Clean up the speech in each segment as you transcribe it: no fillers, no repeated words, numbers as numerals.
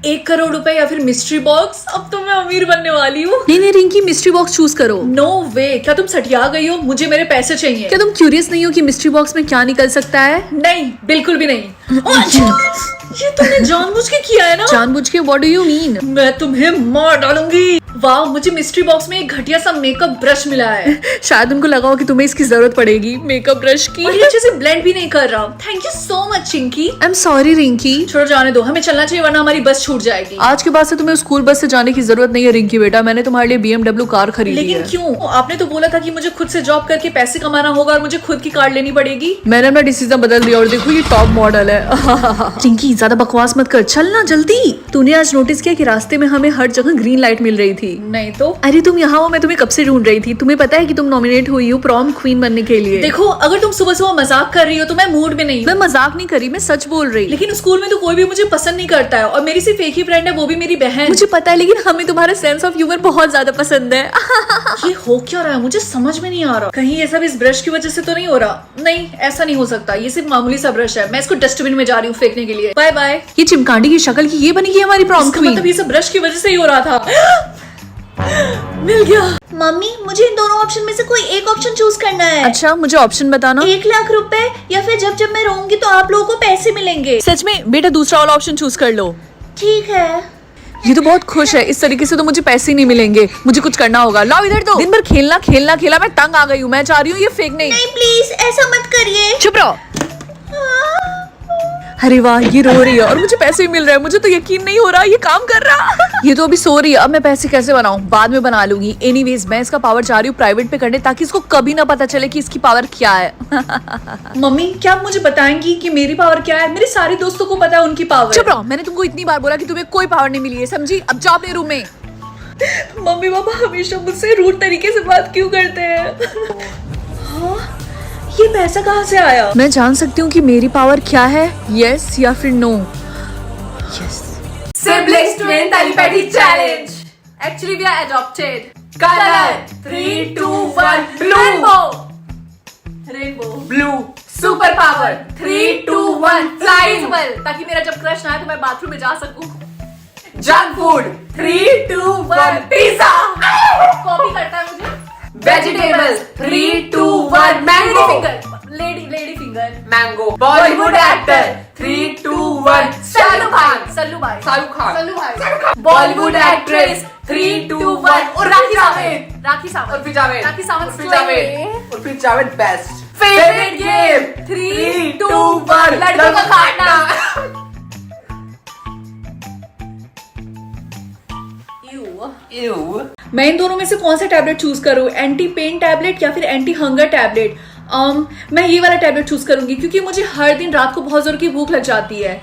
1 करोड़ रुपए या फिर मिस्ट्री बॉक्स? अब तो मैं अमीर बनने वाली हूँ। नहीं नहीं रिंकी, मिस्ट्री बॉक्स चूज करो। नो वे, क्या तुम सटिया गई हो? मुझे मेरे पैसे चाहिए। क्या तुम क्यूरियस नहीं हो कि मिस्ट्री बॉक्स में क्या निकल सकता है? नहीं, बिल्कुल भी नहीं। ये तुमने जानबूझ के किया है ना? जानबूझ के? What do you mean? मैं तुम्हें मार डालूंगी। वाह, मुझे मिस्ट्री बॉक्स में एक घटिया सा मेकअप ब्रश मिला है। शायद उनको लगा हो कि तुम्हें इसकी जरूरत पड़ेगी, मेकअप ब्रश की। और ये अच्छे से ब्लेंड भी नहीं कर रहा। Thank you so much Chinki. I am sorry Rinki. छोड़ो, जाने दो, हमें चलना चाहिए वरना हमारी बस छूट जाएगी। आज के बाद से तुम्हें स्कूल बस से जाने की जरूरत नहीं है रिंकी बेटा, मैंने तुम्हारे लिए BMW कार खरीदी है। लेकिन क्यों? आपने तो बोला था कि मुझे खुद से जॉब करके पैसे कमाना होगा और मुझे खुद की कार लेनी पड़ेगी। मैंने अपना डिसीजन बदल दिया और देखो ये टॉप मॉडल है। रिंकी ज्यादा बकवास मत कर, चलना जल्दी। तूने आज नोटिस किया कि रास्ते में हमें हर जगह ग्रीन लाइट मिल रही थी? नहीं तो। अरे तुम यहाँ हो, मैं तुम्हें कब से ढूंढ रही थी। तुम्हें पता है कि तुम नॉमिनेट हुई हो प्रॉम क्वीन बनने के लिए। देखो, अगर तुम सुबह सुबह मजाक कर रही हो तो मैं मूड में नहीं मैं हूँ। मजाक नहीं करी, मैं सच बोल रही। लेकिन स्कूल में तो कोई भी मुझे पसंद नहीं करता है और मेरी सिर्फ एक ही फ्रेंड है, वो भी मेरी बहन। मुझे पता है, लेकिन हमें तुम्हारा सेंस ऑफ ह्यूमर बहुत ज्यादा पसंद है। ये हो क्या रहा है? मुझे समझ में नहीं आ रहा। कहीं ये सब इस ब्रश की वजह से तो नहीं हो रहा? नहीं, ऐसा नहीं हो सकता। ये सिर्फ मामूली सा ब्रश है। मैं इसको डस्टबिन में जा रही हूँ फेंकने के लिए। Bye bye. ये चिमकांडी की शक्ल की ये बनेगी हमारी प्रॉम क्वीन। मतलब ये सब ब्रश की वजह से ही हो रहा था। मिल गया। मम्मी, मुझे इन दोनों ऑप्शन में से कोई एक ऑप्शन चूज करना है। अच्छा, मुझे ऑप्शन बताना। 1 लाख रुपए या फिर जब जब मैं रहूंगी तो आप लोगों को पैसे मिलेंगे। सच में बेटा, दूसरा वाला ऑप्शन चूज कर लो। ठीक है। ये तो बहुत खुश है, इस तरीके से तो मुझे पैसे ही नहीं मिलेंगे। मुझे कुछ करना होगा। लाओ इधर दो। दिन भर खेलना खेलना खेला, मैं तंग आ गई हूँ। मैं चाह रही हूँ ये फेंकने। नहीं प्लीज, ऐसा मत करिए। चुप रहो। अरे वाह, ये रो रही है और मुझे पैसे भी मिल रहे हैं। मुझे तो यकीन नहीं हो रहा ये काम कर रहा। ये तो अभी सो रही है। अब मैं पैसे कैसे बनाऊं? बाद में बना लूंगी। एनीवेज, मैं इसका पावर चाह रही हूँ प्राइवेट पे करने, ताकि इसको कभी ना पता चले कि इसकी पावर क्या है। मम्मी, क्या आप मुझे बताएंगी कि मेरी पावर क्या है? मेरे सारे दोस्तों को पता है उनकी पावर। चुप रहो, मैंने तुमको इतनी बार बोला कि तुम्हें कोई पावर नहीं मिली है, समझी? अब जाओ अपने रूम में। मम्मी पापा हमेशा मुझसे रूड तरीके से बात क्यों करते हैं? हाँ, ये पैसा कहाँ से आया? मैं जान सकती हूँ कि मेरी पावर क्या है? यस या फिर no? Yes. Siblings twin telepathy challenge. Actually we are adopted. Color 3, 2, 1 blue. Rainbow. Blue. Super power 3, 2, 1 fly. ताकि मेरा जब क्रश ना आए तो मैं बाथरूम में जा सकूं। Junk food 3, 2, 1 pizza. कॉपी करता है मुझे। Vegetables 3, 2, 1 mango. Lady finger. Mango. Bollywood actor 3, 2, 1 Shahrukh Khan. Sallu भाई. Bollywood actress 3, 2, 1 और Rakhi Sawant. Urfi Javed best. Favorite game 3, 2, 1 लड्डू का काटना. मैं इन दोनों में से कौन सा टैबलेट चूज करूं? एंटी पेन टैबलेट या फिर एंटी हंगर टैबलेट? मैं ये वाला टैबलेट चूज करूंगी क्योंकि मुझे हर दिन रात को बहुत जोर की भूख लग जाती है।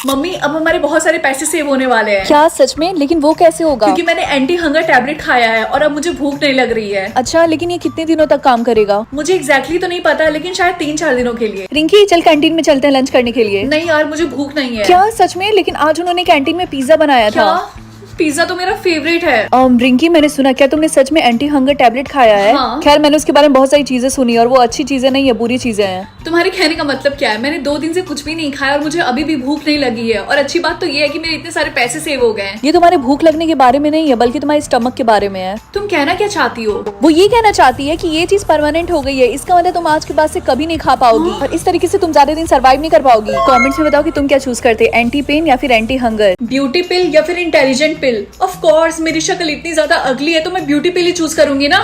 मम्मी, अब हमारे बहुत सारे पैसे सेव होने वाले हैं। क्या सच में? लेकिन वो कैसे होगा? क्योंकि मैंने एंटी हंगर टैबलेट खाया है और अब मुझे भूख नहीं लग रही है। अच्छा, लेकिन ये कितने दिनों तक काम करेगा? मुझे एग्जैक्टली तो नहीं पता, लेकिन शायद 3-4 दिनों के लिए। रिंकी, चल कैंटीन में चलते हैं लंच करने के लिए। नहीं यार, मुझे भूख नहीं है। क्या सच में? लेकिन आज उन्होंने कैंटीन में पिज्जा बनाया था। पिज्जा तो मेरा फेवरेट है। रिंकी, मैंने सुना, क्या तुमने सच में एंटी हंगर टैबलेट खाया है? हाँ। खैर, मैंने उसके बारे में बहुत सारी चीजें सुनी और वो अच्छी चीजें नहीं है, बुरी चीजें हैं। तुम्हारे कहने का मतलब क्या है? मैंने 2 दिन से कुछ भी नहीं खाया और मुझे अभी भी भूख नहीं लगी है। और अच्छी बात तो ये है कि मेरे इतने सारे पैसे सेव हो गए हैं। ये तुम्हारे भूख लगने के बारे में नहीं है, बल्कि तुम्हारे स्टमक के बारे में है। तुम कहना क्या चाहती हो? वो ये कहना चाहती है कि ये चीज परमानेंट हो गई है। इसका मतलब तुम आज के बाद से कभी नहीं खा पाओगी और इस तरीके से तुम ज्यादा दिन सर्वाइव नहीं कर पाओगी। कमेंट्स में बताओ कि तुम क्या चूज करते, एंटी पेन या फिर एंटी हंगर? ब्यूटी पिल या फिर इंटेलिजेंट पिल? ऑफ कोर्स, मेरी शक्ल इतनी ज्यादा अगली है तो मैं ब्यूटी पिल ही चूज करूंगी ना।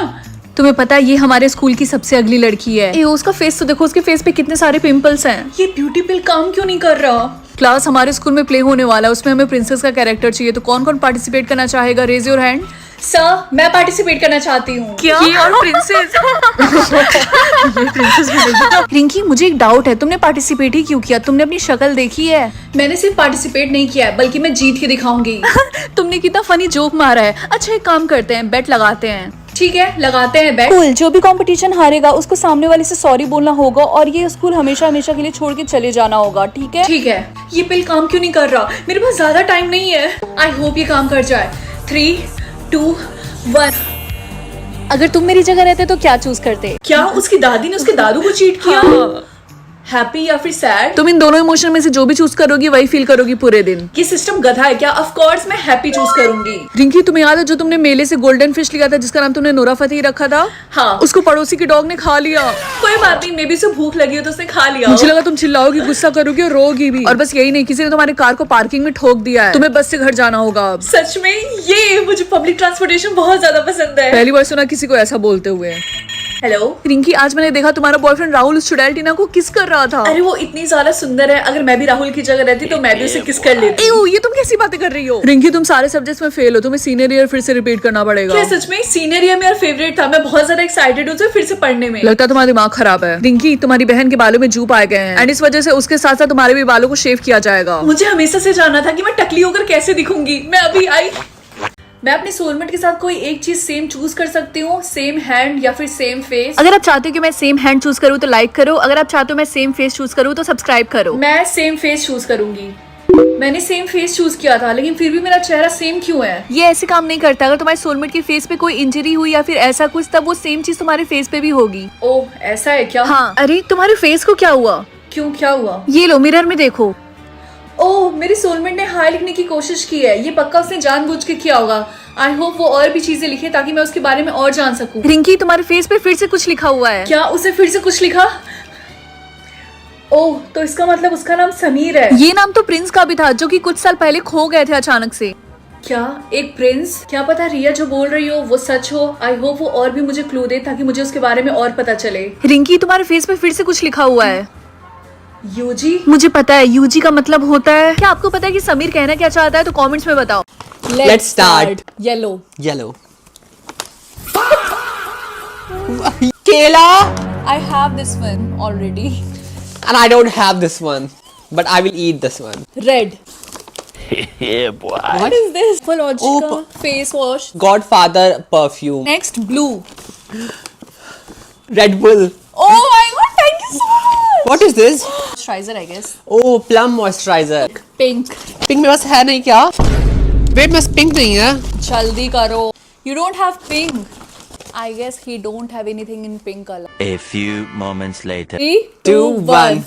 तुम्हें पता है ये हमारे स्कूल की सबसे अगली लड़की है। ए, उसका फेस तो देखो, उसके फेस पे कितने सारे पिंपल्स हैं। ये ब्यूटी पिल काम क्यों नहीं कर रहा? क्लास, हमारे स्कूल में प्ले होने वाला है, उसमें हमें प्रिंसेस का कैरेक्टर चाहिए। तो कौन कौन पार्टिसिपेट करना चाहेगा? Raise your hand. सर, मैं पार्टिसिपेट करना चाहती हूँ। क्या? ये और प्रिंसेस? ये प्रिंसेस भी नहीं। रिंकी, मुझे एक डाउट है, तुमने पार्टिसिपेट ही क्यों किया? तुमने अपनी शक्ल देखी है? मैंने सिर्फ पार्टिसिपेट नहीं किया है, बल्कि मैं जीत के दिखाऊंगी। तुमने कितना फनी जोक मारा है। अच्छा, एक काम करते हैं, बेट लगाते हैं। ठीक है, लगाते हैं बेट। कूल, जो भी कंपटीशन हारेगा उसको सामने वाले से सॉरी बोलना होगा और ये स्कूल हमेशा हमेशा के लिए छोड़ के चले जाना होगा, ठीक है? ठीक है। ये पिल काम क्यों नहीं कर रहा? मेरे पास ज्यादा टाइम नहीं है। आई होप ये काम कर जाए। 3, 2, 1। अगर तुम मेरी जगह रहते तो क्या चूज करते? क्या उसकी दादी ने उसके दादू को चीट किया? हैप्पी या फिर सैड? तुम इन दोनों इमोशन में से जो भी चूज करोगी वही फील करोगी पूरे दिन। ये सिस्टम गधा है क्या? ऑफ कोर्स मैं हैप्पी चूज करूंगी। रिंकी तुम्हें याद है जो तुमने मेले से गोल्डन फिश लिया था जिसका नाम तुमने नोरा फतेही रखा था? हाँ। उसको पड़ोसी की डॉग ने खा लिया। कोई बात नहीं, मे बी उसे भूख लगी हो तो उसने खा लिया मुझे हो। लगा तुम चिल्लाओगी, गुस्सा करोगी और रोगी भी। और बस यही नहीं, किसी ने तुम्हारी कार को पार्किंग में ठोक दिया है। तुम्हें बस से घर जाना होगा अब। सच में? ये मुझे पब्लिक ट्रांसपोर्टेशन बहुत ज्यादा पसंद है। पहली बार सुना किसी को ऐसा बोलते हुए। हेलो रिंकी, आज मैंने देखा तुम्हारा बॉयफ्रेंड राहुल उस चुड़ैल टीना को किस कर रहा था। अरे वो इतनी ज्यादा सुंदर है, अगर मैं भी राहुल की जगह रहती तो मैं भी उसे किस कर लेती। एओ, ये तुम कैसी बातें कर रही हो? रिंकी, तुम सारे सब्जेक्ट्स में फेल हो, तुम्हें सीनियर ईयर फिर से रिपीट करना पड़ेगा। क्या सच में? सीनियर ईयर मेरा फेवरेट था, मैं बहुत ज्यादा एक्साइटेड हूँ उसे फिर से पढ़ने में। लगता है तुम्हारा दिमाग खराब है। रिंकी, तुम्हारी बहन के बालों में जू पाए गए हैं एंड इस वजह से उसके साथ साथ तुम्हारे भी बालों को शेव किया जाएगा। मुझे हमेशा से जानना था कि मैं टकली होकर कैसे दिखूंगी। मैं अभी आई। मैं अपने सोलमेट के साथ कोई एक चीज सेम चूज कर सकती हूँ, सेम हैंड या फिर सेम फेस। अगर आप चाहते हो कि मैं सेम हैंड चूज करूँ तो लाइक करो, अगर आप चाहते हो मैं सेम फेस चूज करूँ तो सब्सक्राइब करो। मैं सेम फेस चूज करूंगी। मैंने सेम फेस चूज किया था लेकिन फिर भी मेरा चेहरा सेम क्यों है? ये ऐसे काम नहीं करता। अगर तुम्हारे सोलमेट के फेस पे कोई इंजरी हुई या फिर ऐसा कुछ, तब वो सेम चीज तुम्हारे फेस पे भी होगी। ओह ऐसा है क्या? हाँ। अरे तुम्हारे फेस को क्या हुआ? क्यों, क्या हुआ? ये लो, मिरर में देखो। ओह, मेरे सोलमेट ने हाई लिखने की कोशिश की है। ये पक्का उसने जानबूझ के किया होगा। आई होप वो और भी चीजें लिखे ताकि मैं उसके बारे में और जान सकूं। रिंकी, तुम्हारे फेस पे फिर से कुछ लिखा हुआ है। क्या उसे फिर से कुछ लिखा? ओह, तो इसका मतलब उसका नाम समीर है। ये नाम तो प्रिंस का भी था जो कि कुछ साल पहले खो गए थे अचानक से। क्या एक प्रिंस? क्या पता रिया जो बोल रही हो वो सच हो। आई होप वो और भी मुझे क्लू दे ताकि मुझे उसके बारे में और पता चले। रिंकी, तुम्हारे फेस पे फिर से कुछ लिखा हुआ है। यूजी? मुझे पता है यूजी का मतलब होता है। क्या आपको पता है कि समीर कहना क्या चाहता है? तो कमेंट्स में बताओ। Let's start. Yellow. Yellow. Kayla! I have this one already. And I don't have this one. But I will eat this one. Red. What? What is this? Philologica Oh, face wash. Godfather perfume. Next blue. Red Bull. Oh my god, thank you so much. What is this? Moisturizer I guess. Oh, plum moisturizer. Pink. Pink मेरे पास है नहीं क्या? Wait, मेरे pink नहीं है. जल्दी करो. You don't have pink. I guess he don't have anything in pink color. A few moments later. 3, 2, 1.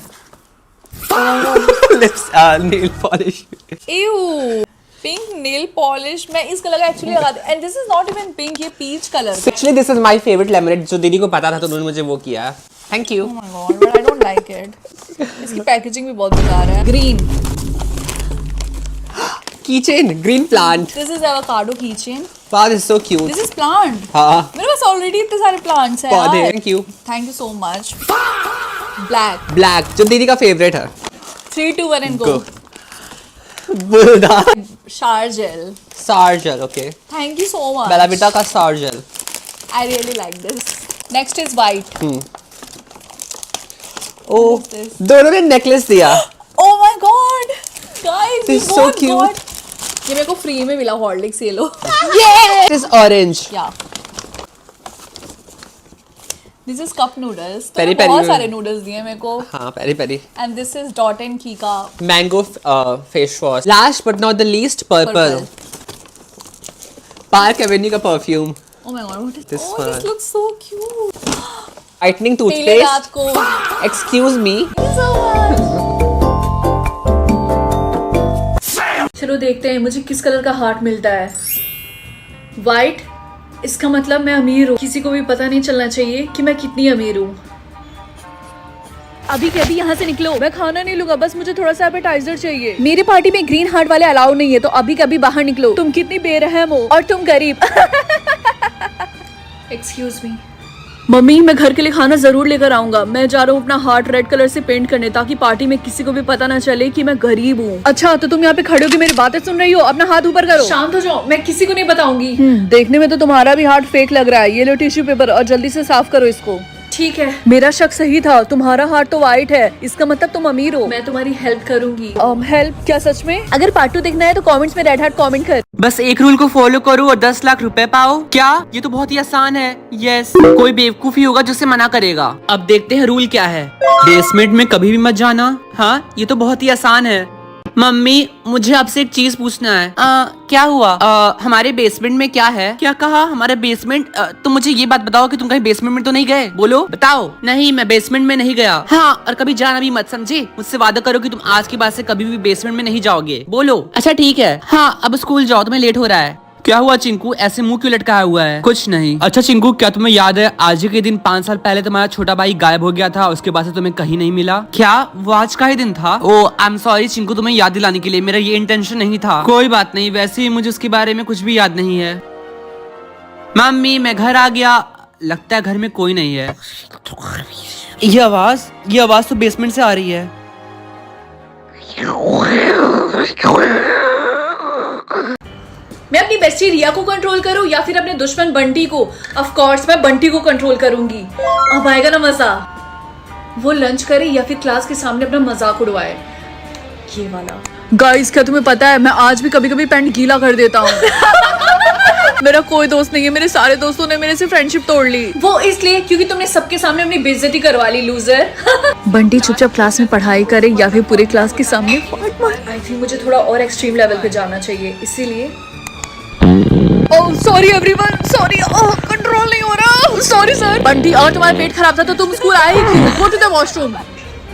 Lips, nail polish. Ew. Pink nail polish. मैं इस कलर का actually लगाती हूँ. And this is not even pink. ये peach color. Actually, this is my favorite lemonade. जो दीदी को पता था तो उन्होंने मुझे वो किया. Thank you. Oh my god, but I don't like it. इसकी पैकेजिंग भी बहुत बेकार है. Green. Keychain, green plant. This is avocado keychain. Wow, this is so cute. This is plant. हाँ. मेरे पास already इतने सारे plants हैं पौधे. यार. Thank you. Thank you so much. Black. Black, जो दीदी का favorite है. 3, 2, 1 and go. Buddha. Shower gel. Sargel, okay. Thank you so much. Bella Vita का Sargel. I really like this. Next is white. Oh, What is this? दोनों ने necklace दिया. Oh my god. Guys, This is we so both cute. got. ये मेरे को free में मिला Horlicks ये लो. Yeah. This is orange. Yeah. This is cup noodles. तो Peri बहुत peri सारे noodles दिए मेरे को. हाँ, peri peri. And this is Dot and Key का Mango face wash. Last but not the least, purple. Park Avenue का perfume. Oh my god, what is This oh, this one. looks so cute. Whitening पहले रात toothpaste. को. Excuse me. So much. चलो देखते हैं मुझे किस कलर का हार्ट मिलता है. वाइट. इसका मतलब मैं अमीर हूँ. किसी को भी पता नहीं चलना चाहिए कि मैं कितनी अमीर हूँ. अभी के अभी यहाँ से निकलो. मैं खाना नहीं लूंगा, बस मुझे थोड़ा सा एपेटाइजर चाहिए. मेरी पार्टी में ग्रीन हार्ट वाले अलाउ नहीं है, तो अभी कभी बाहर निकलो. तुम कितनी बेरहम हो और तुम गरीब. Excuse me. मम्मी, मैं घर के लिए खाना जरूर लेकर आऊंगा. मैं जा रहा हूँ अपना हार्ट रेड कलर से पेंट करने ताकि पार्टी में किसी को भी पता ना चले कि मैं गरीब हूँ. अच्छा, तो तुम यहाँ पे खड़े होकर मेरी बातें सुन रही हो? अपना हाथ ऊपर करो. शांत हो जाओ, मैं किसी को नहीं बताऊंगी. देखने में तो तुम्हारा भी हार्ट फेक लग रहा है. ये लो टिश्यू पेपर और जल्दी से साफ करो इसको. ठीक है, मेरा शक सही था. तुम्हारा हार्ट तो वाइट है, इसका मतलब तुम अमीर हो. मैं तुम्हारी हेल्प करूंगी. हेल्प? क्या सच में? अगर पार्ट 2 देखना है तो कमेंट्स में रेड हार्ट कमेंट कर. बस एक रूल को फॉलो करो और 10 लाख रुपए पाओ. क्या? ये तो बहुत ही आसान है. यस, कोई बेवकूफ ही होगा जो उसे मना करेगा. अब देखते हैं रूल क्या है. बेसमेंट में कभी भी मत जाना. हाँ, ये तो बहुत ही आसान है. मम्मी मुझे आपसे एक चीज पूछना है। क्या हुआ? हमारे बेसमेंट में क्या है? क्या कहा? हमारे बेसमेंट? तुम मुझे ये बात बताओ कि तुम कहीं बेसमेंट में तो नहीं गए? बोलो, बताओ। नहीं, मैं बेसमेंट में नहीं गया। हाँ, और कभी जाना भी मत, समझे? मुझसे वादा करो कि तुम आज के बाद से कभी भी बेसमेंट में नहीं जाओगे। बोलो। अच्छा ठीक है। हाँ, अब स्कूल जाओ, तुम्हें लेट हो रहा है। क्या हुआ चिंकू, ऐसे मुंह क्यों लटकाया हुआ है? कुछ नहीं। अच्छा चिंकू, क्या तुम्हें याद है आज ही के दिन 5 साल पहले तुम्हारा छोटा भाई गायब हो गया था, उसके बाद से तुम्हें कहीं नहीं मिला? क्या वो आज का ही दिन था? ओ आई एम सॉरी चिंकू, तुम्हें याद दिलाने के लिए, मेरा ये इंटेंशन नहीं था। कोई बात नहीं, वैसे ही मुझे उसके बारे में कुछ भी याद नहीं है। मम्मी मैं घर आ गया, लगता है घर में कोई नहीं है। ये आवाज तो बेसमेंट से आ रही है। मैं अपनी बेस्टी रिया को कंट्रोल करूं या फिर अपने दुश्मन बंटी को? ऑफ कोर्स मैं बंटी को कंट्रोल करूंगी। अब आएगा ना मजा। वो लंच करे या फिर क्लास के सामने अपना मजाक उड़वाए। ये वाला। गाइस क्या तुम्हें पता है मैं आज भी कभी कभी पैंट गीला कर देता हूँ। मेरा कोई दोस्त नहीं है, मेरे सारे दोस्तों ने मेरे से फ्रेंडशिप तोड़ ली। वो इसलिए क्योंकि तुमने सबके सामने अपनी बेइज्जती करवा ली, लूजर। बंटी चुपचाप क्लास में पढ़ाई करे या फिर पूरे क्लास के सामने फाट मारे। आई थिंक मुझे थोड़ा और एक्सट्रीम लेवल पे जाना चाहिए, इसीलिए oh sorry everyone, sorry, control नहीं हो रहा, सॉरी सर। बंटी और तुम्हारा पेट खराब था तो तुम स्कूल आए ही क्यों? Go to the washroom.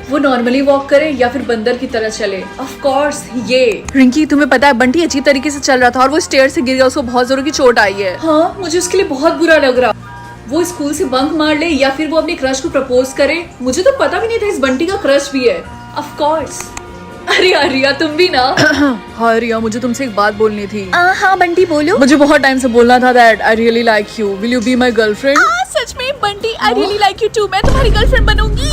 वो नॉर्मली वॉक करे या फिर बंदर की तरह चले? ऑफ कोर्स ये। रिंकी तुम्हें पता है बंटी अजीब तरीके से चल रहा था और वो स्टेयर से गिर गया, उसको बहुत जोरों की चोट आई है। हाँ, मुझे उसके लिए बहुत बुरा लग रहा। वो स्कूल से बंक मार ले या फिर वो अपने क्रश को प्रपोज करे। मुझे तो पता भी नहीं था इस बंटी का क्रश भी है। Of course. अरे रिया तुम भी ना। हाँ रिया, मुझे तुमसे एक बात बोलनी थी। हाँ बंटी बोलो। मुझे बहुत टाइम से बोलना था that I really like you, will you be my girlfriend? सच में Bunty, I really like you too, मैं तुम्हारी गर्लफ्रेंड बनूंगी।